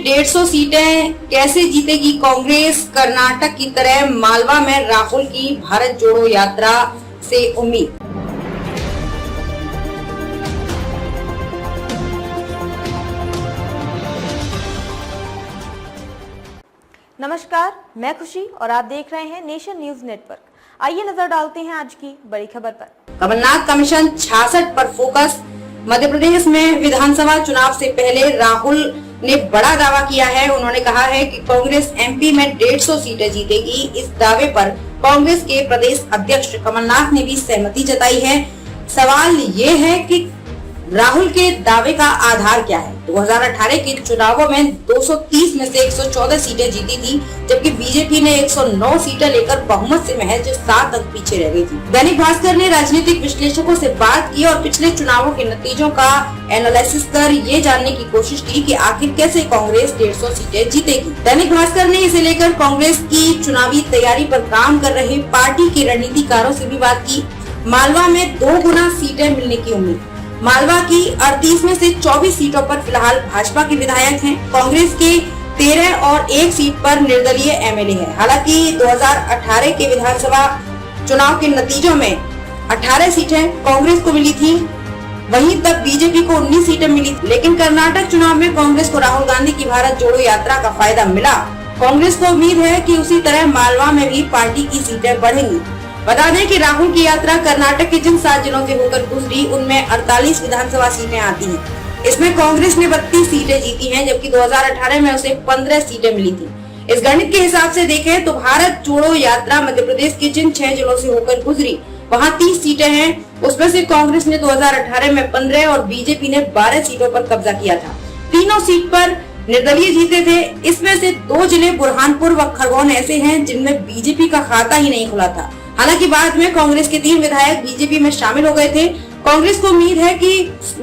में 150 सीटें कैसे जीतेगी कांग्रेस? कर्नाटक की तरह मालवा में राहुल की भारत जोड़ो यात्रा से उम्मीद। नमस्कार, मैं खुशी और आप देख रहे हैं नेशन न्यूज नेटवर्क। आइए नजर डालते हैं आज की बड़ी खबर पर। कमलनाथ कमीशन 66 पर फोकस। मध्य प्रदेश में विधानसभा चुनाव से पहले राहुल ने बड़ा दावा किया है। उन्होंने कहा है कि कांग्रेस एमपी में 150 सीटें जीतेगी। इस दावे पर कांग्रेस के प्रदेश अध्यक्ष कमलनाथ ने भी सहमति जताई है। सवाल ये है कि राहुल के दावे का आधार क्या है? 2018 के चुनावों में 230 में से 114 सीटें जीती थी, जबकि बीजेपी ने 109 सीटें लेकर बहुमत से महज 7 अंक पीछे रह गई थी। दैनिक भास्कर ने राजनीतिक विश्लेषकों से बात की और पिछले चुनावों के नतीजों का एनालिसिस कर ये जानने की कोशिश की कि आखिर कैसे कांग्रेस 150 सीटें जीतेगी। दैनिक भास्कर ने इसे लेकर कांग्रेस की चुनावी तैयारी पर काम कर रहे पार्टी के रणनीतिकारों से भी बात की। मालवा में 2 गुना सीटें मिलने की उम्मीद। मालवा की 38 में से 24 सीटों पर फिलहाल भाजपा के विधायक हैं। कांग्रेस के 13 और 1 सीट पर निर्दलीय एमएलए है। हालांकि 2018 के विधानसभा चुनाव के नतीजों में 18 सीटें कांग्रेस को मिली थी, वहीं तब बीजेपी को 19 सीटें मिली। लेकिन कर्नाटक चुनाव में कांग्रेस को राहुल गांधी की भारत जोड़ो यात्रा का फायदा मिला। कांग्रेस को उम्मीद है कि उसी तरह मालवा में भी पार्टी की सीटें बढ़ेंगी। बता दें कि राहुल की यात्रा कर्नाटक के जिन 7 जिलों से होकर गुजरी, उनमें 48 विधानसभा सीटें आती हैं। इसमें कांग्रेस ने 32 सीटें जीती हैं, जबकि 2018 में उसे 15 सीटें मिली थी। इस गणित के हिसाब से देखें तो भारत जोड़ो यात्रा मध्य प्रदेश के जिन 6 जिलों से होकर गुजरी, वहां 30 सीटें हैं। उसमें से कांग्रेस ने 2018 में 15 और बीजेपी ने 12 सीटों पर कब्जा किया था। तीनों सीट पर निर्दलीय जीते थे। इसमें से 2 जिले बुरहानपुर व खरगोन ऐसे हैं जिनमें बीजेपी का खाता ही नहीं खुला था। हालांकि बाद में कांग्रेस के 3 विधायक बीजेपी में शामिल हो गए थे। कांग्रेस को उम्मीद है कि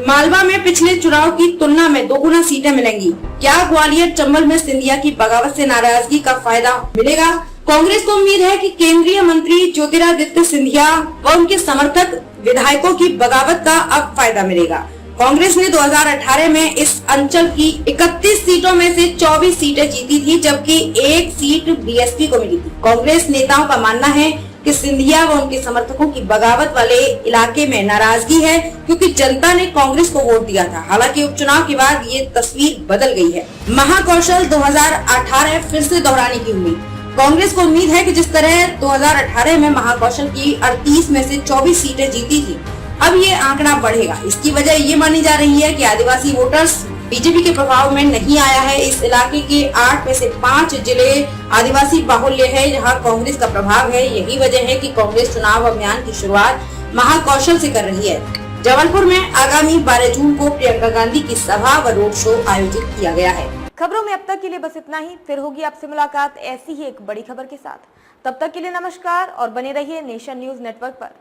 मालवा में पिछले चुनाव की तुलना में 2 गुना सीटें मिलेंगी। क्या ग्वालियर चंबल में सिंधिया की बगावत से नाराजगी का फायदा मिलेगा? कांग्रेस को उम्मीद है कि केंद्रीय मंत्री ज्योतिरादित्य सिंधिया व उनके समर्थक विधायकों की बगावत का अब फायदा मिलेगा। कांग्रेस ने 2018 में इस अंचल की 31 सीटों में से 24 सीटें जीती थी, जबकि 1 सीट बीएसपी को मिली थी। कांग्रेस नेताओं का मानना है कि सिंधिया व उनके समर्थकों की बगावत वाले इलाके में नाराजगी है, क्योंकि जनता ने कांग्रेस को वोट दिया था। हालांकि उपचुनाव के बाद ये तस्वीर बदल गई है। महाकौशल 2018 फिर से दोहराने की उम्मीद। कांग्रेस को उम्मीद है कि जिस तरह 2018 में महाकौशल की 38 में से 24 सीटें जीती थी, अब ये आंकड़ा बढ़ेगा। इसकी वजह ये मानी जा रही है कि आदिवासी वोटर्स बीजेपी के प्रभाव में नहीं आया है। इस इलाके के 8 में से 5 जिले आदिवासी बाहुल्य है, जहां कांग्रेस का प्रभाव है। यही वजह है कि कांग्रेस चुनाव अभियान की शुरुआत महाकौशल से कर रही है। जबलपुर में आगामी 12 जून को प्रियंका गांधी की सभा व रोड शो आयोजित किया गया है। खबरों में अब तक के लिए बस इतना ही। फिर होगी आपसे मुलाकात ऐसी ही एक बड़ी खबर के साथ। तब तक के लिए नमस्कार और बने रहिए नेशन न्यूज नेटवर्क पर।